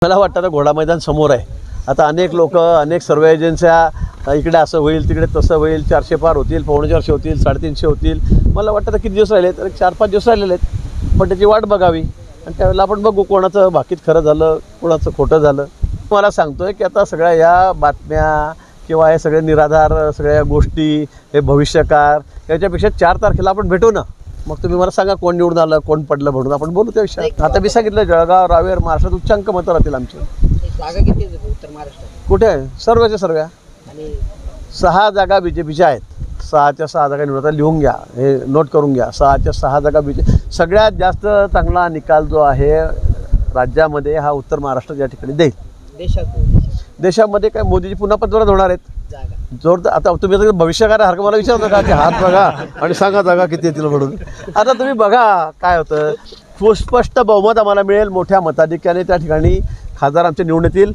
मला वाटतं आता घोडा मैदान समोर आहे. आता अनेक लोक, अनेक सर्वे एजन्स्या इकडे असं होईल, तिकडे तसं होईल, 400 पार होतील, 450 होतील, 350 होतील. मला वाटतं आता किती दिवस राहिले, तर 4-5 दिवस राहिलेले आहेत. पण त्याची वाट बघावी आणि त्यावेळेला आपण बघू कोणाचं बाकीत खरं झालं, कोणाचं खोटं झालं. मला सांगतोय की आता सगळ्या या बातम्या किंवा हे सगळे निराधार सगळ्या गोष्टी, हे भविष्यकार, याच्यापेक्षा 4 तारखेला आपण भेटू ना. मग तुम्ही मला सांगा कोण निवडून आलं, कोण पडलं म्हणून आपण बोलू त्या विषयात. आता मी सांगितलं जळगाव, रावेर, महाराष्ट्रात उच्चांक मतं राहतील आमची. जागा किती आहेत उत्तर महाराष्ट्रात? कुठे सर्वच्या सर्व आणि 6 जागा BJPच्या आहेत. 6च्या 6 जागा निवडतात. लिहून घ्या, हे नोट करून घ्या. 6च्या 6 जागा BJP. सगळ्यात जास्त चांगला निकाल जो आहे राज्यामध्ये हा उत्तर महाराष्ट्र या ठिकाणी देईल. देशामध्ये काय मोदीजी पुन्हा पंतप्रधान होणार आहेत. जागा जोरदार. आता तुम्ही आता भविष्यकारासारखं मला विचारता का की हात बघा आणि सांगा जागा किती येतील म्हणून. आता तुम्ही बघा काय होतं. सुस्पष्ट बहुमत आम्हाला मिळेल. मोठ्या मताधिक्याने त्या ठिकाणी खासदार आमचे निवडून येतील.